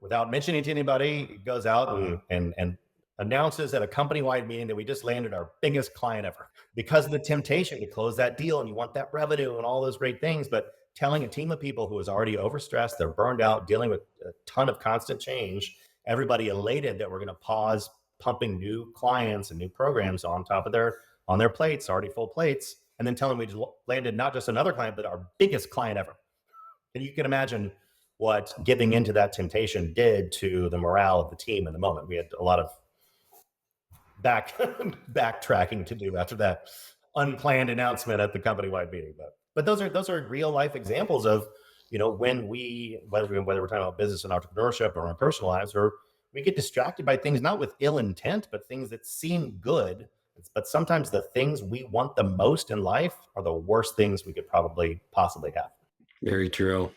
without mentioning to anybody, it goes out and announces at a company-wide meeting that we just landed our biggest client ever, because of the temptation to close that deal, and you want that revenue and all those great things. But telling a team of people who is already overstressed, they're burned out, dealing with a ton of constant change, everybody elated that we're going to pause pumping new clients and new programs on their plates, already full plates, and then telling them we just landed not just another client, but our biggest client ever. And you can imagine what giving into that temptation did to the morale of the team in the moment. We had a lot of backtracking to do after that unplanned announcement at the company-wide meeting. But those are real life examples of, when whether we're talking about business and entrepreneurship or our personal lives, or we get distracted by things not with ill intent, but things that seem good. But sometimes the things we want the most in life are the worst things we could possibly have. Very true.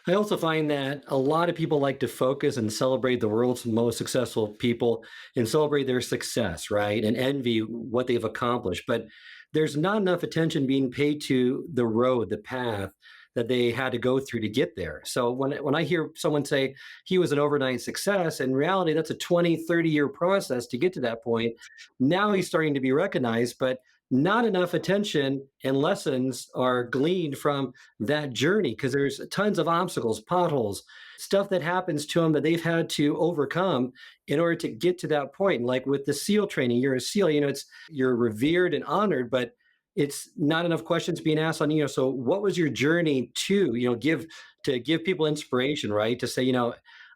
I also find that a lot of people like to focus and celebrate the world's most successful people and celebrate their success, right? And envy what they've accomplished. But there's not enough attention being paid to the road, the path that they had to go through to get there. So when I hear someone say he was an overnight success, in reality, that's a 20, 30-year process to get to that point. Now he's starting to be recognized, but not enough attention and lessons are gleaned from that journey because there's tons of obstacles, potholes, stuff that happens to them that they've had to overcome in order to get to that point. Like with the SEAL training, you're a SEAL, it's you're revered and honored, but it's not enough questions being asked on, so what was your journey to, give people inspiration, right? To say,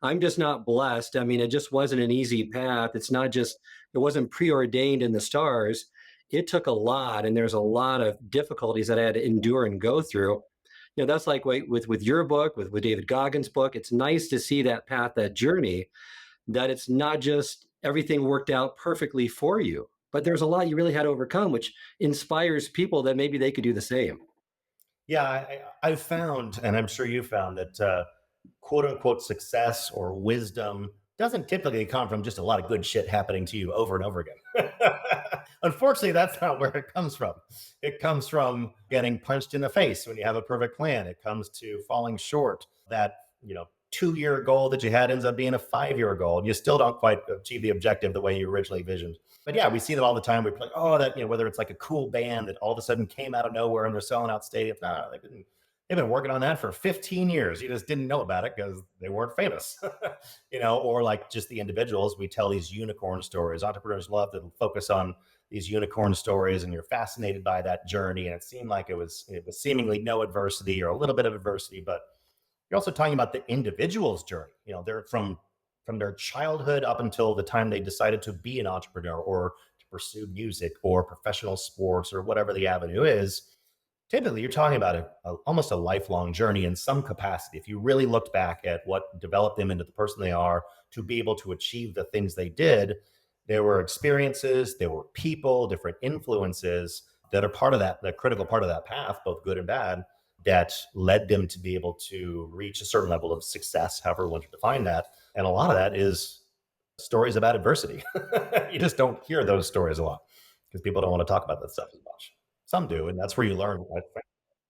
I'm just not blessed. I mean, it just wasn't an easy path. It wasn't preordained in the stars. It took a lot, and there's a lot of difficulties that I had to endure and go through. That's like with your book, with David Goggins' book. It's nice to see that path, that journey, that it's not just everything worked out perfectly for you, but there's a lot you really had to overcome, which inspires people that maybe they could do the same. Yeah, I've found, and I'm sure you found that quote unquote success or wisdom doesn't typically come from just a lot of good shit happening to you over and over again. Unfortunately, that's not where it comes from. It comes from getting punched in the face when you have a perfect plan. It comes to falling short. That, 2-year goal that you had ends up being a 5-year goal. You still don't quite achieve the objective the way you originally envisioned. But yeah, we see that all the time. We're like, oh, that, whether it's like a cool band that all of a sudden came out of nowhere and they're selling out stadiums. No, they've been working on that for 15 years. You just didn't know about it because they weren't famous, or like just the individuals. We tell these unicorn stories. Entrepreneurs love to focus on these unicorn stories, and you're fascinated by that journey. And it seemed like it was seemingly no adversity or a little bit of adversity, but you're also talking about the individual's journey. They're from their childhood up until the time they decided to be an entrepreneur or to pursue music or professional sports or whatever the avenue is. Typically, you're talking about almost a lifelong journey in some capacity. If you really looked back at what developed them into the person they are to be able to achieve the things they did, there were experiences, there were people, different influences that are part of that, the critical part of that path, both good and bad, that led them to be able to reach a certain level of success, however one should define that. And a lot of that is stories about adversity. You just don't hear those stories a lot because people don't want to talk about that stuff as much. Some do, and that's where you learn.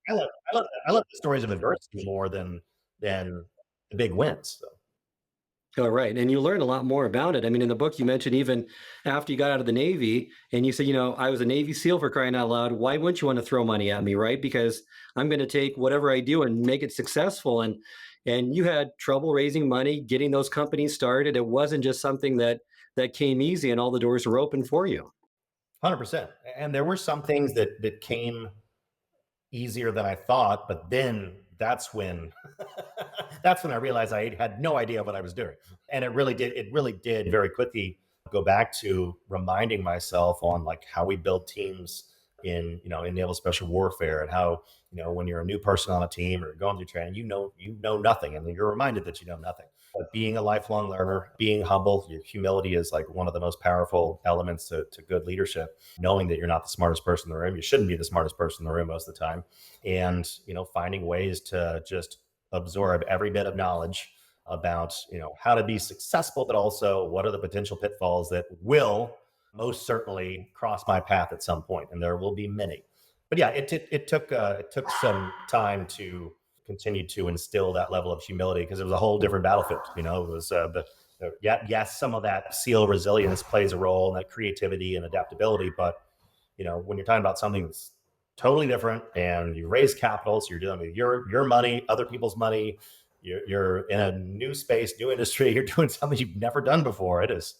I love the stories of adversity more than the big wins. So. Oh, right. And you learn a lot more about it. I mean, in the book, you mentioned even after you got out of the Navy and you said, I was a Navy SEAL for crying out loud. Why wouldn't you want to throw money at me? Right. Because I'm going to take whatever I do and make it successful. And you had trouble raising money, getting those companies started. It wasn't just something that came easy and all the doors were open for you. 100%. And there were some things that came easier than I thought, but then that's when that's when I realized I had no idea what I was doing. And it really did very quickly go back to reminding myself on like how we build teams in naval special warfare, and how, when you're a new person on a team or going through training, you know nothing, and you're reminded that you know nothing. But being a lifelong learner, being humble, your humility is like one of the most powerful elements to good leadership. Knowing that you're not the smartest person in the room, you shouldn't be the smartest person in the room most of the time, and finding ways to just absorb every bit of knowledge about how to be successful, but also what are the potential pitfalls that will most certainly cross my path at some point, and there will be many. But yeah, it took some time to continue to instill that level of humility, because it was a whole different battlefield. It was yes, some of that SEAL resilience plays a role, and that creativity and adaptability. But when you're talking about something that's totally different, and you raise capital, so you're dealing with your money, other people's money. You're in a new space, new industry. You're doing something you've never done before. It is,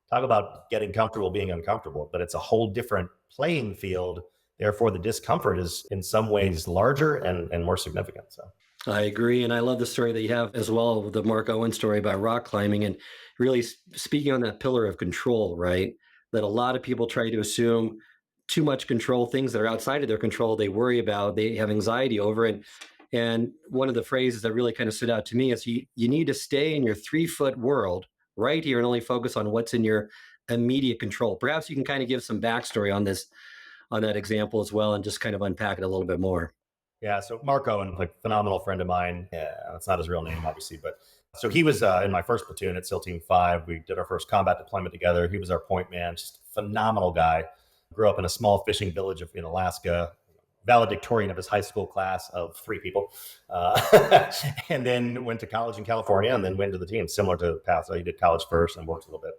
talk about getting comfortable being uncomfortable, but it's a whole different playing field. Therefore, the discomfort is in some ways larger and more significant. So I agree. And I love the story that you have as well, the Mark Owen story about rock climbing, and really speaking on that pillar of control, right? That a lot of people try to assume too much control, things that are outside of their control, they worry about, they have anxiety over. And one of the phrases that really kind of stood out to me is you need to stay in your 3-foot world right here and only focus on what's in your immediate control. Perhaps you can kind of give some backstory on that example as well, and just kind of unpack it a little bit more. Yeah, so Mark Owen, like phenomenal friend of mine. Yeah, that's not his real name, obviously, but so he was in my first platoon at SEAL Team 5. We did our first combat deployment together. He was our point man, just phenomenal guy. Grew up in a small fishing village in Alaska, valedictorian of his high school class of 3 people, and then went to college in California, and then went to the team, similar to Pat. So he did college first and worked a little bit,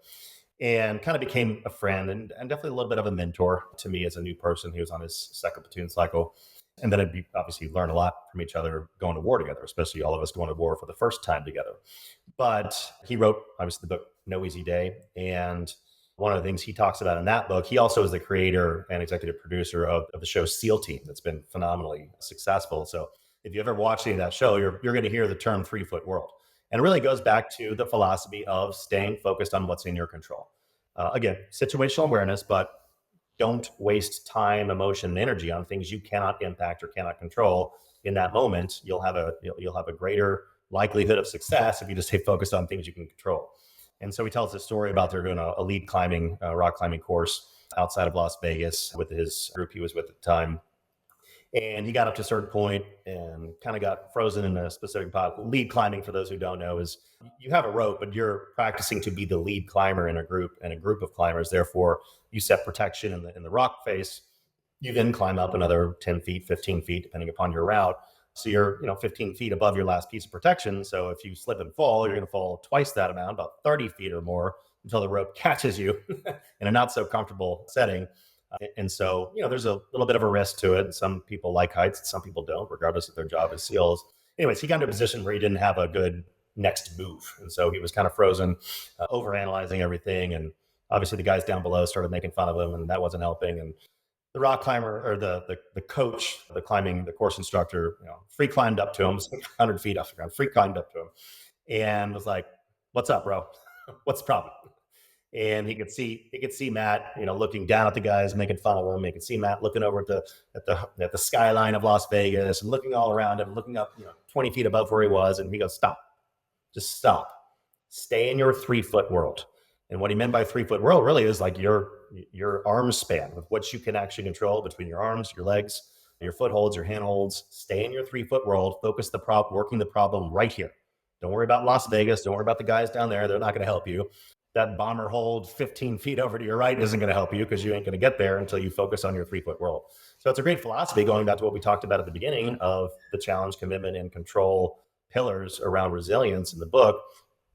and kind of became a friend and definitely a little bit of a mentor to me as a new person. He was on his second platoon cycle. And then I'd obviously learn a lot from each other going to war together, especially all of us going to war for the first time together. But he wrote, obviously, the book No Easy Day. And one of the things he talks about in that book, he also is the creator and executive producer of the show SEAL Team that's been phenomenally successful. So if you ever watch any of that show, you're going to hear the term 3-foot world. And it really goes back to the philosophy of staying focused on what's in your control. Again, situational awareness, but don't waste time, emotion, and energy on things you cannot impact or cannot control. In that moment, you'll have a greater likelihood of success if you just stay focused on things you can control. And so he tells this story about they're doing a lead climbing, rock climbing course outside of Las Vegas with his group he was with at the time. And he got up to a certain point and kind of got frozen in a specific spot. Lead climbing, for those who don't know, is you have a rope, but you're practicing to be the lead climber in a group of climbers. Therefore, you set protection in the rock face. You then climb up another 10 feet, 15 feet, depending upon your route. So you're 15 feet above your last piece of protection. So if you slip and fall, you're going to fall twice that amount, about 30 feet or more, until the rope catches you in a not so comfortable setting. And so, there's a little bit of a risk to it. Some people like heights, and some people don't, regardless if their job is SEALs. Anyways, he got into a position where he didn't have a good next move. And so he was kind of frozen, overanalyzing everything. And obviously the guys down below started making fun of him, and that wasn't helping. And the rock climber, or the coach, the course instructor, free climbed up to him, 100 feet off the ground, free climbed up to him and was like, "What's up, bro? What's the problem?" And he could see Matt, looking down at the guys, making fun of him. He could see Matt looking over at the skyline of Las Vegas and looking all around him, looking up, 20 feet above where he was. And he goes, "Stop, just stop, stay in your 3-foot world." And what he meant by 3-foot world really is like your arm span of what you can actually control between your arms, your legs, your footholds, your handholds. Stay in your 3-foot world. Focus working the problem right here. Don't worry about Las Vegas. Don't worry about the guys down there. They're not going to help you. That bomber hold 15 feet over to your right isn't going to help you, because you ain't going to get there until you focus on your 3-foot world. So it's a great philosophy, going back to what we talked about at the beginning of the challenge, commitment, and control pillars around resilience in the book.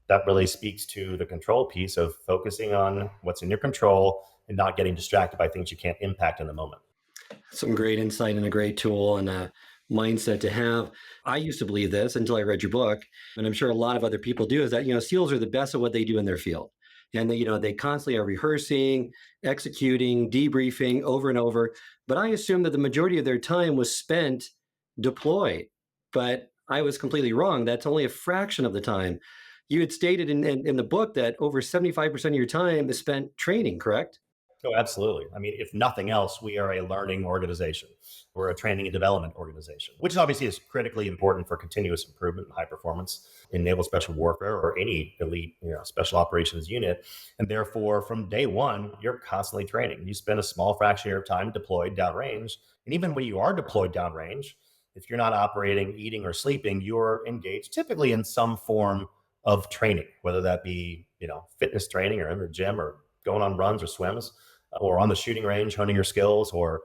That really speaks to the control piece of focusing on what's in your control and not getting distracted by things you can't impact in the moment. Some great insight and a great tool and a mindset to have. I used to believe this until I read your book, and I'm sure a lot of other people do, is that, SEALs are the best at what they do in their field. And they constantly are rehearsing, executing, debriefing over and over. But I assumed that the majority of their time was spent deployed. But I was completely wrong. That's only a fraction of the time. You had stated in the book that over 75% of your time is spent training, correct? Oh, absolutely. I mean, if nothing else, we are a learning organization. We're a training and development organization, which obviously is critically important for continuous improvement and high performance in naval special warfare or any elite, special operations unit. And therefore, from day one, you're constantly training. You spend a small fraction of your time deployed downrange. And even when you are deployed downrange, if you're not operating, eating, or sleeping, you're engaged typically in some form of training, whether that be, fitness training or in the gym or going on runs or swims, or on the shooting range, honing your skills, or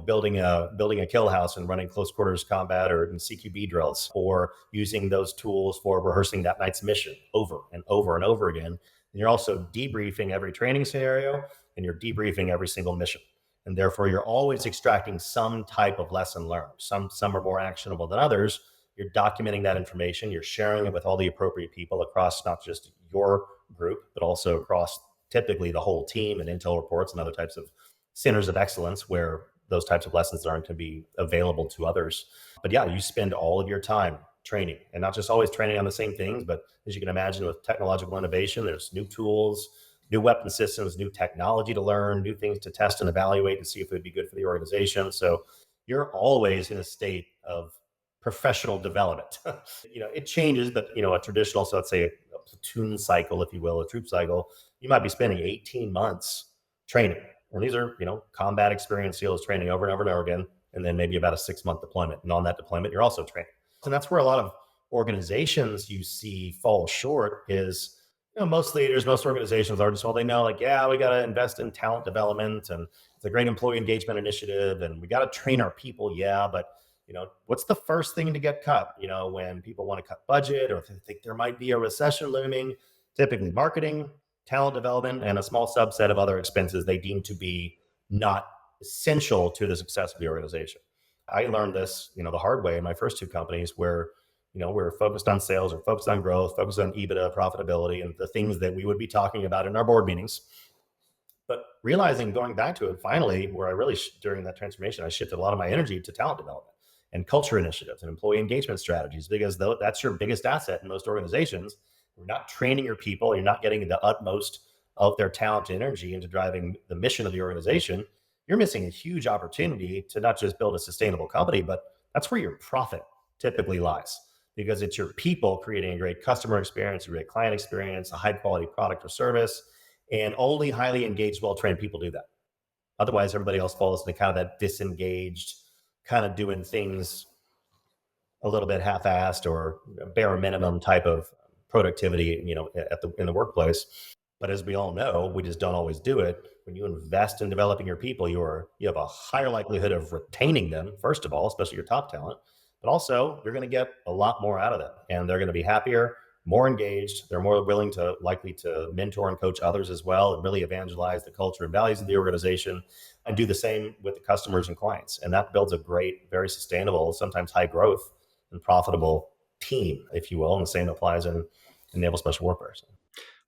building a kill house and running close quarters combat or in CQB drills, or using those tools for rehearsing that night's mission over and over and over again. And you're also debriefing every training scenario, and you're debriefing every single mission. And therefore, you're always extracting some type of lesson learned. Some are more actionable than others. You're documenting that information. You're sharing it with all the appropriate people across not just your group, but also across typically the whole team and intel reports and other types of centers of excellence where those types of lessons aren't to be available to others. But yeah, you spend all of your time training, and not just always training on the same things, but as you can imagine, with technological innovation, there's new tools, new weapon systems, new technology to learn, new things to test and evaluate to see if it would be good for the organization. So you're always in a state of professional development. It changes, but a traditional, so let's say a platoon cycle, if you will, a troop cycle, you might be spending 18 months training. And these are, combat experienced SEALs training over and over and over again. and then maybe about a 6-month deployment. And on that deployment, you're also training. And that's where a lot of organizations you see fall short is, most leaders, most organizations are just, well, they know like, yeah, we got to invest in talent development and it's a great employee engagement initiative and we got to train our people. Yeah. But, what's the first thing to get cut? When people want to cut budget or think there might be a recession looming, typically marketing, talent development, and a small subset of other expenses they deem to be not essential to the success of the organization. I learned this, the hard way in my first two companies where, we're focused on sales, we're focused on growth, focused on EBITDA, profitability, and the things that we would be talking about in our board meetings. But realizing, going back to it, finally, where I really, during that transformation, I shifted a lot of my energy to talent development and culture initiatives and employee engagement strategies, because that's your biggest asset in most organizations. You're not training your people, you're not getting the utmost of their talent and energy into driving the mission of the organization. You're missing a huge opportunity to not just build a sustainable company, but that's where your profit typically lies, because it's your people creating a great customer experience, a great client experience, a high quality product or service, and only highly engaged, well-trained people do that. Otherwise, everybody else falls into kind of that disengaged, kind of doing things a little bit half-assed or bare minimum type of productivity, in the workplace. But as we all know, we just don't always do it. When you invest in developing your people, you have a higher likelihood of retaining them, first of all, especially your top talent, but also you're going to get a lot more out of them and they're going to be happier, more engaged. They're more likely to mentor and coach others as well and really evangelize the culture and values of the organization and do the same with the customers and clients. And that builds a great, very sustainable, sometimes high growth and profitable team, if you will. And the same applies in naval special warfare. So.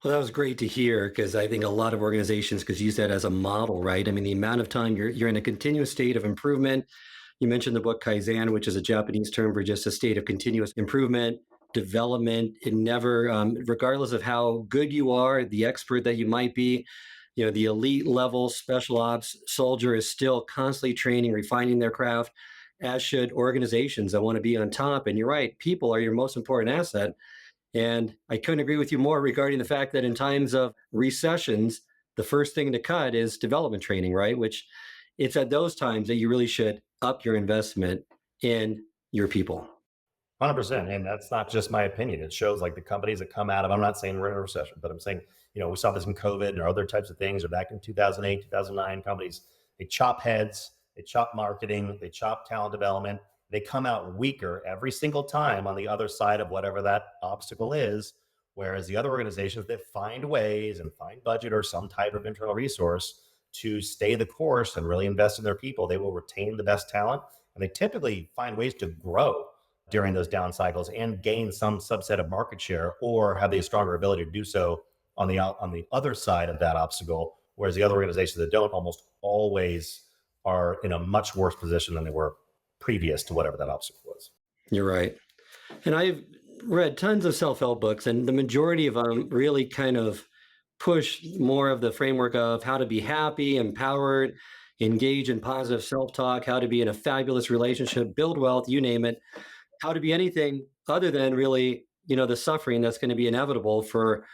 Well, that was great to hear, because I think a lot of organizations could use that as a model, right? I mean, the amount of time you're in a continuous state of improvement. You mentioned the book Kaizen, which is a Japanese term for just a state of continuous improvement, development. It never, regardless of how good you are, the expert that you might be, the elite level special ops soldier is still constantly training, refining their craft, as should organizations that want to be on top. And you're right, people are your most important asset. And I couldn't agree with you more regarding the fact that in times of recessions, the first thing to cut is development training, right? Which it's at those times that you really should up your investment in your people. 100%. And that's not just my opinion. It shows like the companies that come out of, I'm not saying we're in a recession, but I'm saying, we saw this in COVID or other types of things, or back in 2008, 2009, companies, they chop heads, they chop marketing, they chop talent development. They come out weaker every single time on the other side of whatever that obstacle is. Whereas the other organizations that find ways and find budget or some type of internal resource to stay the course and really invest in their people, they will retain the best talent. And they typically find ways to grow during those down cycles and gain some subset of market share, or have the stronger ability to do so on the other side of that obstacle. Whereas the other organizations that don't almost always are in a much worse position than they were previous to whatever that obstacle was. You're right. And I've read tons of self-help books, and the majority of them really kind of push more of the framework of how to be happy, empowered, engage in positive self-talk, how to be in a fabulous relationship, build wealth, you name it, how to be anything other than really, the suffering that's going to be inevitable for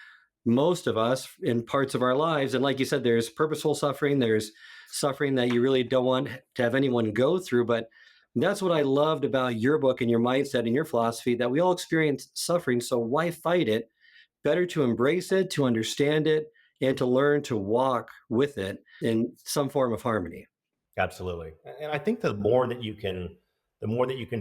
most of us in parts of our lives. And like you said, there's purposeful suffering, there's suffering that you really don't want to have anyone go through. But that's what I loved about your book and your mindset and your philosophy, that we all experience suffering. So why fight it? Better to embrace it, to understand it, and to learn to walk with it in some form of harmony. Absolutely. And I think the more that you can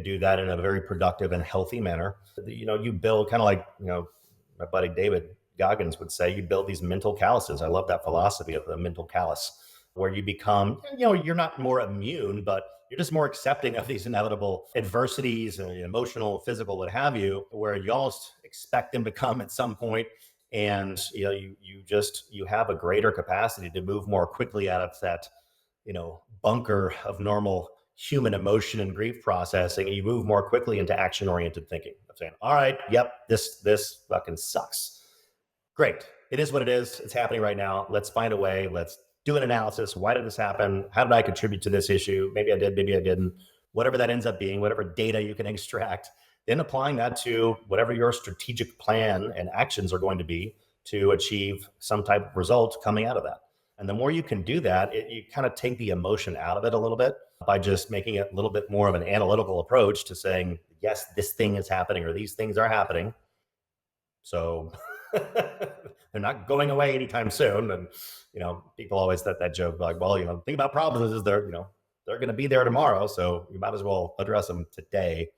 do that in a very productive and healthy manner, you build kind of like, my buddy David Goggins would say, you build these mental calluses. I love that philosophy of the mental callus, where you become, you're not more immune, but you're just more accepting of these inevitable adversities and emotional, physical, what have you, where you almost expect them to come at some point. And, you have a greater capacity to move more quickly out of that, bunker of normal human emotion and grief processing. And you move more quickly into action-oriented thinking of saying, all right, yep, this fucking sucks. Great. It is what it is. It's happening right now. Let's find a way. Let's do an analysis. Why did this happen? How did I contribute to this issue? Maybe I did, maybe I didn't. Whatever that ends up being, whatever data you can extract, then applying that to whatever your strategic plan and actions are going to be to achieve some type of result coming out of that. And the more you can do that, you kind of take the emotion out of it a little bit by just making it a little bit more of an analytical approach to saying, yes, this thing is happening or these things are happening. So they're not going away anytime soon. And, people always that joke like, well, the thing about problems is they're going to be there tomorrow. So you might as well address them today.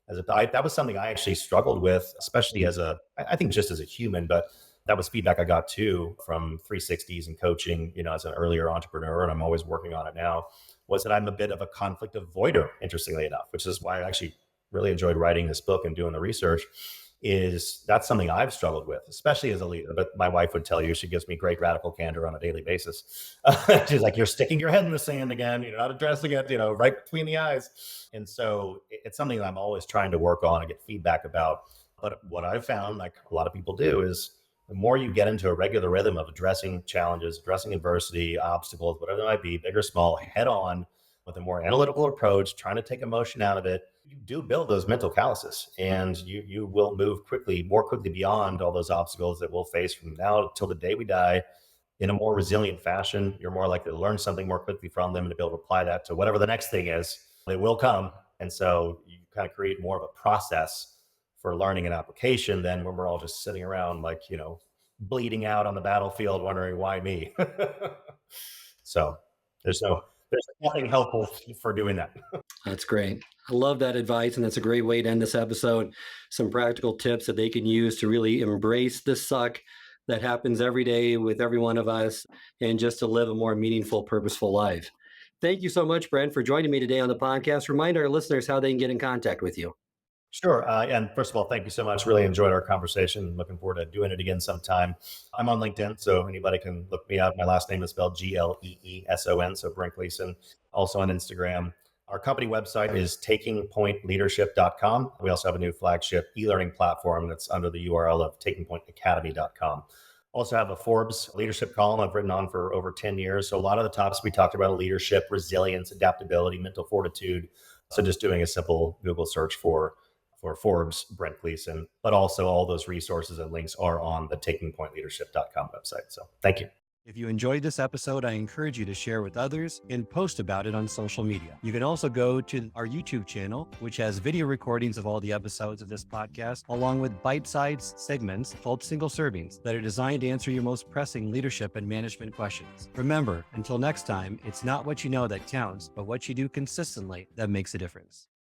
That was something I actually struggled with, especially I think just as a human, but that was feedback I got too from 360s and coaching, as an earlier entrepreneur, and I'm always working on it now, was that I'm a bit of a conflict avoider, interestingly enough, which is why I actually really enjoyed writing this book and doing the research. That's something I've struggled with, especially as a leader. But my wife would tell you, she gives me great radical candor on a daily basis. She's like, you're sticking your head in the sand again. You're not addressing it, right between the eyes. And so it's something that I'm always trying to work on and get feedback about. But what I've found, like a lot of people do, is the more you get into a regular rhythm of addressing challenges, addressing adversity, obstacles, whatever they might be, big or small, head on with a more analytical approach, trying to take emotion out of it, you do build those mental calluses, and you will move more quickly beyond all those obstacles that we'll face from now till the day we die in a more resilient fashion. You're more likely to learn something more quickly from them and to be able to apply that to whatever the next thing is. It will come. And so you kind of create more of a process for learning and application than when we're all just sitting around like, bleeding out on the battlefield, wondering why me. So there's nothing helpful for doing that. That's great. I love that advice. And that's a great way to end this episode. Some practical tips that they can use to really embrace the suck that happens every day with every one of us and just to live a more meaningful, purposeful life. Thank you so much, Brent, for joining me today on the podcast. Remind our listeners how they can get in contact with you. Sure. And first of all, thank you so much. Really enjoyed our conversation. Looking forward to doing it again sometime. I'm on LinkedIn, so anybody can look me up. My last name is spelled Gleeson, so Brent Gleeson. Also on Instagram. Our company website is takingpointleadership.com. We also have a new flagship e-learning platform that's under the URL of takingpointacademy.com. Also have a Forbes leadership column I've written on for over 10 years. So a lot of the topics we talked about are leadership, resilience, adaptability, mental fortitude. So just doing a simple Google search for Forbes, Brent Gleeson, but also all those resources and links are on the takingpointleadership.com website. So thank you. If you enjoyed this episode, I encourage you to share with others and post about it on social media. You can also go to our YouTube channel, which has video recordings of all the episodes of this podcast, along with bite-sized segments called single servings that are designed to answer your most pressing leadership and management questions. Remember, until next time, it's not what you know that counts, but what you do consistently that makes a difference.